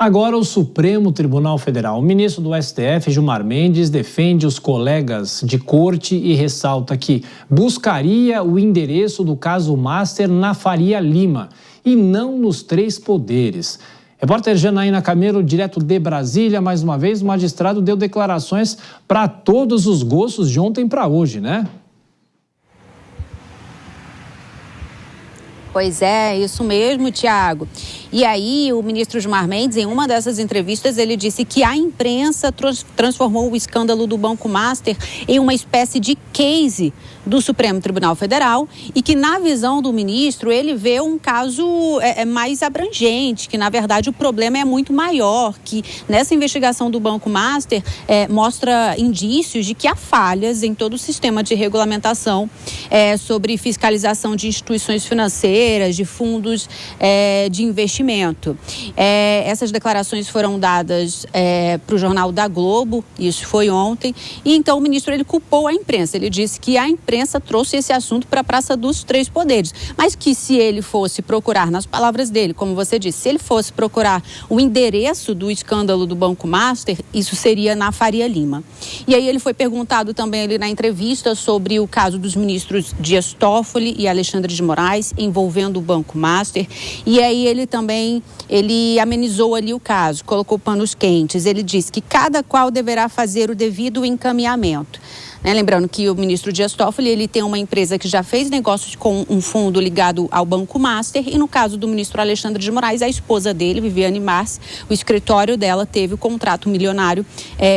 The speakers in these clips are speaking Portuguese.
Agora o Supremo Tribunal Federal. O ministro do STF, Gilmar Mendes, defende os colegas de corte e ressalta que buscaria o endereço do caso Master na Faria Lima e não nos três poderes. Repórter Janaína Camelo, direto de Brasília, mais uma vez, o magistrado deu declarações para todos os gostos de ontem para hoje, né? Pois é, isso mesmo, Tiago. E aí, o ministro Gilmar Mendes, em uma dessas entrevistas, ele disse que a imprensa transformou o escândalo do Banco Master em uma espécie de case do Supremo Tribunal Federal e que, na visão do ministro, ele vê um caso mais abrangente, que, na verdade, o problema é muito maior, que nessa investigação do Banco Master mostra indícios de que há falhas em todo o sistema de regulamentação sobre fiscalização de instituições financeiras, de fundos de investimento. Essas declarações foram dadas para o jornal da Globo, isso foi ontem, e então o ministro ele culpou a imprensa. Ele disse que a imprensa trouxe esse assunto para a Praça dos Três Poderes, mas que se ele fosse procurar, nas palavras dele, como você disse, se ele fosse procurar o endereço do escândalo do Banco Master, isso seria na Faria Lima. E aí ele foi perguntado também ali na entrevista sobre o caso dos ministros Dias Toffoli e Alexandre de Moraes envolvendo o Banco Master, e aí ele também amenizou ali o caso, colocou panos quentes. Ele disse que cada qual deverá fazer o devido encaminhamento. Lembrando que o ministro Dias Toffoli, ele tem uma empresa que já fez negócios com um fundo ligado ao Banco Master e no caso do ministro Alexandre de Moraes, a esposa dele, Viviane Mars, o escritório dela teve o contrato milionário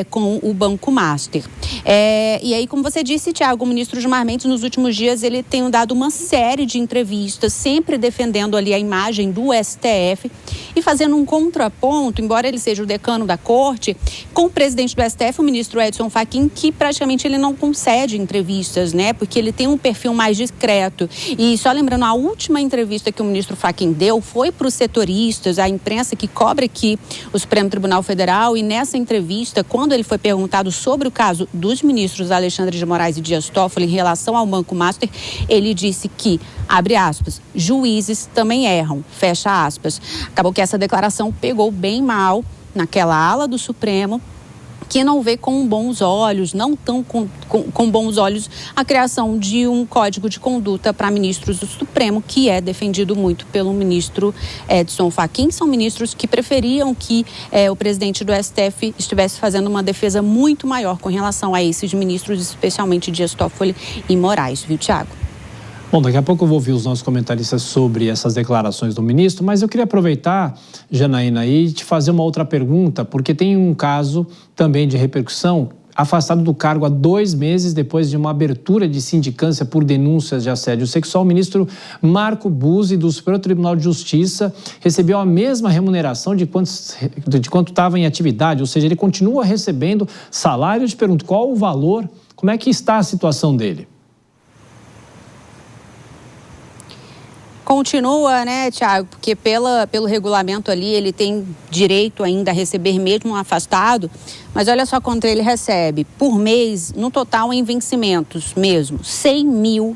com o Banco Master. E aí, como você disse, Tiago, o ministro Gilmar Mendes, nos últimos dias, ele tem dado uma série de entrevistas, sempre defendendo ali a imagem do STF e fazendo um contraponto, embora ele seja o decano da corte, com o presidente do STF, o ministro Edson Fachin, que praticamente ele não concede entrevistas, porque ele tem um perfil mais discreto. E só lembrando, a última entrevista que o ministro Fachin deu foi para os setoristas, a imprensa que cobre aqui o Supremo Tribunal Federal, e nessa entrevista, quando ele foi perguntado sobre o caso dos ministros Alexandre de Moraes e Dias Toffoli em relação ao Banco Master, ele disse que, abre aspas, juízes também erram, fecha aspas. Acabou que essa declaração pegou bem mal naquela ala do Supremo, que não vê com bons olhos, não tão com bons olhos, a criação de um código de conduta para ministros do Supremo, que é defendido muito pelo ministro Edson Fachin. São ministros que preferiam que o presidente do STF estivesse fazendo uma defesa muito maior com relação a esses ministros, especialmente Dias Toffoli e Moraes, viu, Tiago? Bom, daqui a pouco eu vou ouvir os nossos comentaristas sobre essas declarações do ministro, mas eu queria aproveitar, Janaína, e te fazer uma outra pergunta, porque tem um caso também de repercussão, afastado do cargo há 2 meses depois de uma abertura de sindicância por denúncias de assédio sexual. O ministro Marco Buzzi, do Superior Tribunal de Justiça, recebeu a mesma remuneração de quanto estava em atividade, ou seja, ele continua recebendo salário. Eu te pergunto, qual o valor, como é que está a situação dele? Continua, Tiago, porque pelo regulamento ali ele tem direito ainda a receber mesmo afastado, mas olha só quanto ele recebe por mês, no total em vencimentos mesmo, R$100 mil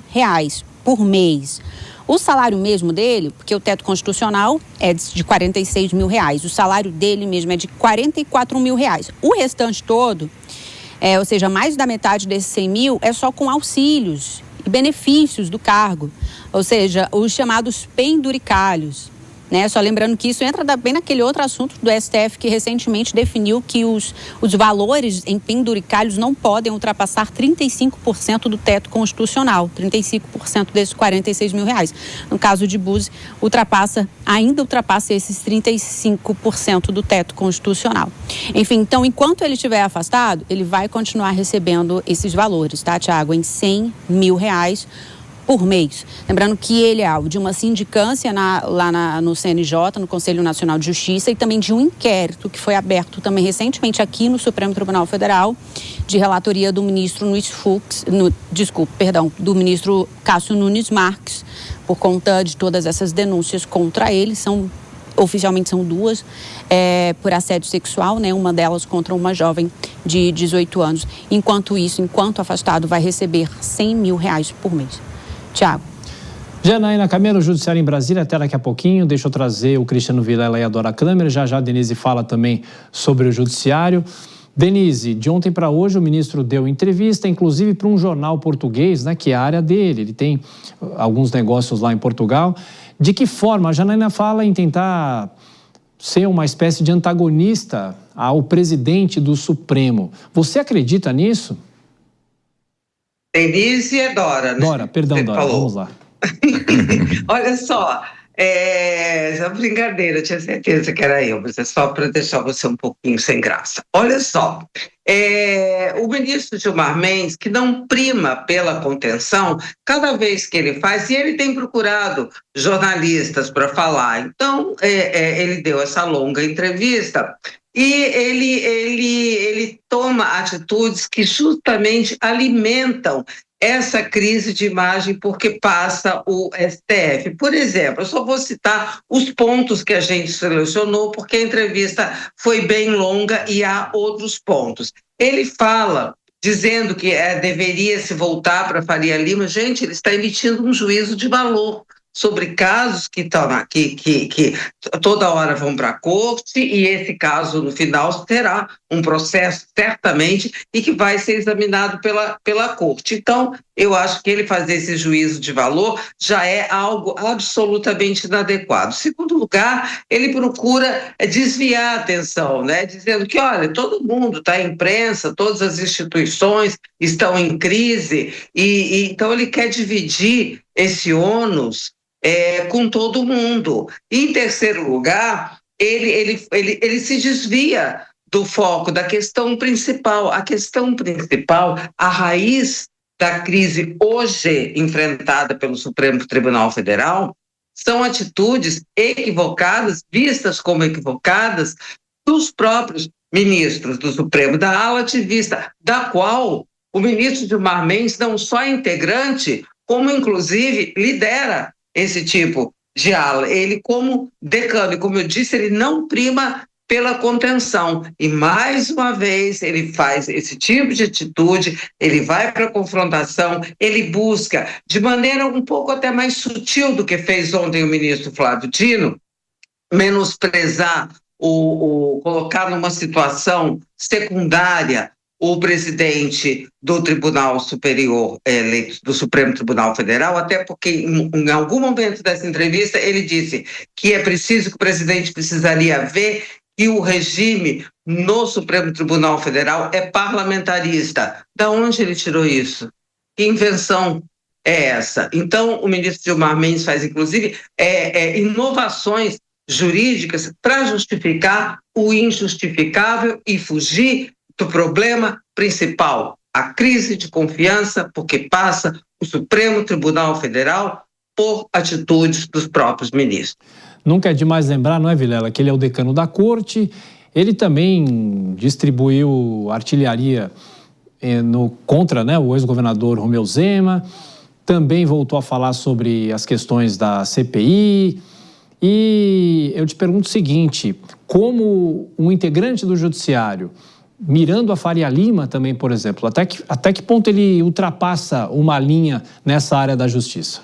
por mês. O salário mesmo dele, porque o teto constitucional é de R$46 mil, o salário dele mesmo é de R$44 mil. O restante todo, ou seja, mais da metade desses 100 mil é só com auxílios e benefícios do cargo, ou seja, os chamados penduricalhos. Só lembrando que isso entra bem naquele outro assunto do STF que recentemente definiu que os valores em penduricalhos não podem ultrapassar 35% do teto constitucional, 35% desses R$46 mil. No caso de Buzzi, ainda ultrapassa esses 35% do teto constitucional. Enfim, então, enquanto ele estiver afastado, ele vai continuar recebendo esses valores, tá, Tiago? Em R$100 mil por mês. Lembrando que ele é alvo de uma sindicância no CNJ, no Conselho Nacional de Justiça, e também de um inquérito que foi aberto também recentemente aqui no Supremo Tribunal Federal, de relatoria do ministro do ministro Cássio Nunes Marques, por conta de todas essas denúncias contra ele. Oficialmente são 2, por assédio sexual, uma delas contra uma jovem de 18 anos. Enquanto afastado, vai receber R$100 mil por mês. Tiago. Janaína Camelo, Judiciário em Brasília, até daqui a pouquinho. Deixa eu trazer o Cristiano Vilela e a Dora Kramer. Já a Denise fala também sobre o Judiciário. Denise, de ontem para hoje o ministro deu entrevista, inclusive para um jornal português, né, que é a área dele. Ele tem alguns negócios lá em Portugal. De que forma? A Janaína fala em tentar ser uma espécie de antagonista ao presidente do Supremo. Você acredita nisso? Denise e Dora, né? Dora, perdão, Dora, falou. Vamos lá. Olha só, essa brincadeira, eu tinha certeza que era eu, mas é só para deixar você um pouquinho sem graça. Olha só, o ministro Gilmar Mendes, que não prima pela contenção, cada vez que ele faz, e ele tem procurado jornalistas para falar, então ele deu essa longa entrevista e ele toma atitudes que justamente alimentam essa crise de imagem porque passa o STF. Por exemplo, eu só vou citar os pontos que a gente selecionou, porque a entrevista foi bem longa e há outros pontos. Ele fala, dizendo que deveria se voltar para Faria Lima. Gente, ele está emitindo um juízo de valor sobre casos que toda hora vão para a corte, e esse caso, no final, terá um processo, certamente, e que vai ser examinado pela corte. Então, eu acho que ele fazer esse juízo de valor já é algo absolutamente inadequado. Em segundo lugar, ele procura desviar a atenção, né? Dizendo que, olha, todo mundo está em imprensa, todas as instituições estão em crise, e então ele quer dividir esse ônus com todo mundo. E, em terceiro lugar, ele se desvia do foco da questão principal. A questão principal, a raiz da crise hoje enfrentada pelo Supremo Tribunal Federal, são atitudes equivocadas, vistas como equivocadas, dos próprios ministros do Supremo, da ala ativista, da qual o ministro Gilmar Mendes não só é integrante, como inclusive lidera esse tipo de ala. Ele, como decano, e como eu disse, ele não prima pela contenção. E, mais uma vez, ele faz esse tipo de atitude, ele vai para a confrontação, ele busca, de maneira um pouco até mais sutil do que fez ontem o ministro Flávio Dino, menosprezar, colocar numa situação secundária o presidente do Tribunal Superior eleito, do Supremo Tribunal Federal, até porque em algum momento dessa entrevista ele disse que é preciso, que o presidente precisaria ver que o regime no Supremo Tribunal Federal é parlamentarista. Da onde ele tirou isso? Que invenção é essa? Então, o ministro Gilmar Mendes faz, inclusive, inovações jurídicas para justificar o injustificável e fugir do problema principal, a crise de confiança, porque passa o Supremo Tribunal Federal por atitudes dos próprios ministros. Nunca é demais lembrar, não é, Vilela, que ele é o decano da corte. Ele também distribuiu artilharia contra, né, o ex-governador Romeu Zema, também voltou a falar sobre as questões da CPI. E eu te pergunto o seguinte, como um integrante do Judiciário, mirando a Faria Lima também, por exemplo, até que ponto ele ultrapassa uma linha nessa área da justiça?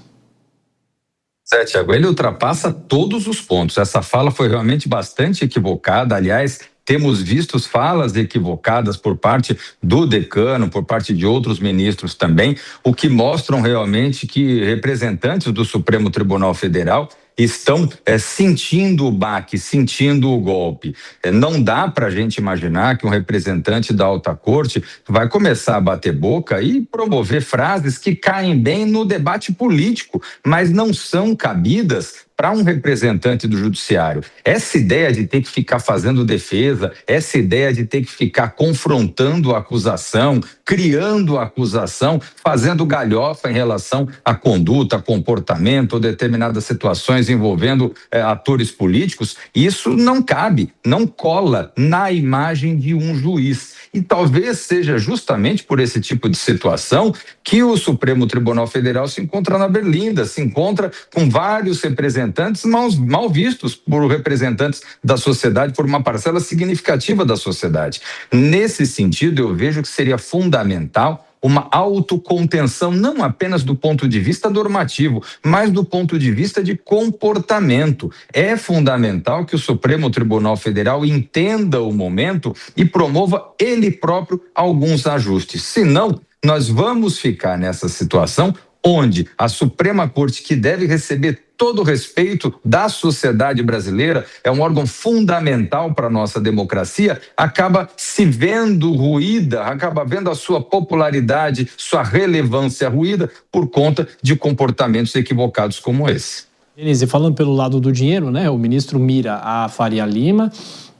Tiago, ele ultrapassa todos os pontos. Essa fala foi realmente bastante equivocada. Aliás, temos visto falas equivocadas por parte do decano, por parte de outros ministros também, o que mostram realmente que representantes do Supremo Tribunal Federal estão sentindo o baque, sentindo o golpe. Não dá para a gente imaginar que um representante da alta corte vai começar a bater boca e promover frases que caem bem no debate político, mas não são cabidas para um representante do judiciário. Essa ideia de ter que ficar fazendo defesa, essa ideia de ter que ficar confrontando a acusação, criando a acusação, fazendo galhofa em relação à conduta, comportamento ou determinadas situações envolvendo atores políticos, isso não cabe, não cola na imagem de um juiz. E talvez seja justamente por esse tipo de situação que o Supremo Tribunal Federal se encontra na berlinda, se encontra com vários representantes mal vistos por representantes da sociedade, por uma parcela significativa da sociedade. Nesse sentido, eu vejo que seria fundamental uma autocontenção, não apenas do ponto de vista normativo, mas do ponto de vista de comportamento. É fundamental que o Supremo Tribunal Federal entenda o momento e promova ele próprio alguns ajustes. Senão, nós vamos ficar nessa situação onde a Suprema Corte, que deve receber todo o respeito da sociedade brasileira, é um órgão fundamental para a nossa democracia, acaba se vendo ruída, acaba vendo a sua popularidade, sua relevância ruída por conta de comportamentos equivocados como esse. Denise, falando pelo lado do dinheiro, né? O ministro mira a Faria Lima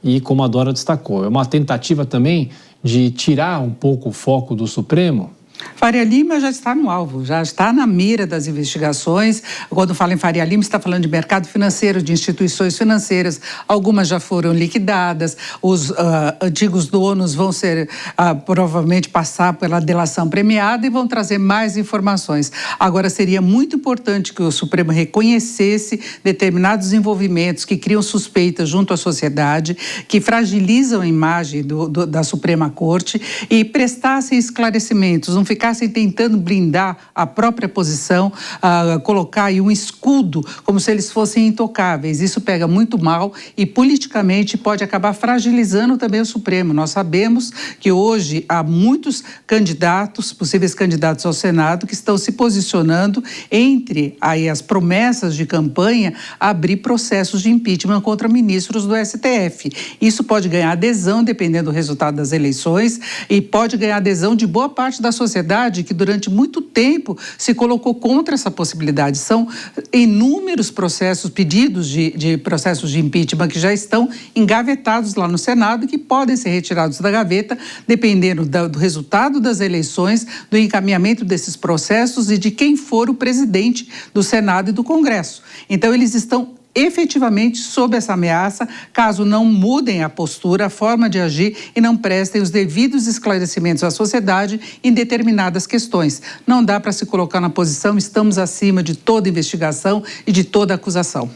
e, como a Dora destacou, é uma tentativa também de tirar um pouco o foco do Supremo? Faria Lima já está no alvo, já está na mira das investigações. Quando fala em Faria Lima, está falando de mercado financeiro, de instituições financeiras. Algumas já foram liquidadas, os antigos donos vão ser, provavelmente, passar pela delação premiada e vão trazer mais informações. Agora, seria muito importante que o Supremo reconhecesse determinados envolvimentos que criam suspeitas junto à sociedade, que fragilizam a imagem da Suprema Corte e prestassem esclarecimentos, não ficassem tentando blindar a própria posição, colocar aí um escudo como se eles fossem intocáveis. Isso pega muito mal e politicamente pode acabar fragilizando também o Supremo. Nós sabemos que hoje há muitos candidatos, possíveis candidatos ao Senado, que estão se posicionando entre aí as promessas de campanha a abrir processos de impeachment contra ministros do STF. Isso pode ganhar adesão dependendo do resultado das eleições e pode ganhar adesão de boa parte da sociedade que durante muito tempo se colocou contra essa possibilidade. São inúmeros processos, pedidos de processos de impeachment que já estão engavetados lá no Senado e que podem ser retirados da gaveta dependendo do resultado das eleições, do encaminhamento desses processos e de quem for o presidente do Senado e do Congresso. Então, eles estão efetivamente sob essa ameaça, caso não mudem a postura, a forma de agir e não prestem os devidos esclarecimentos à sociedade em determinadas questões. Não dá para se colocar na posição, estamos acima de toda investigação e de toda acusação.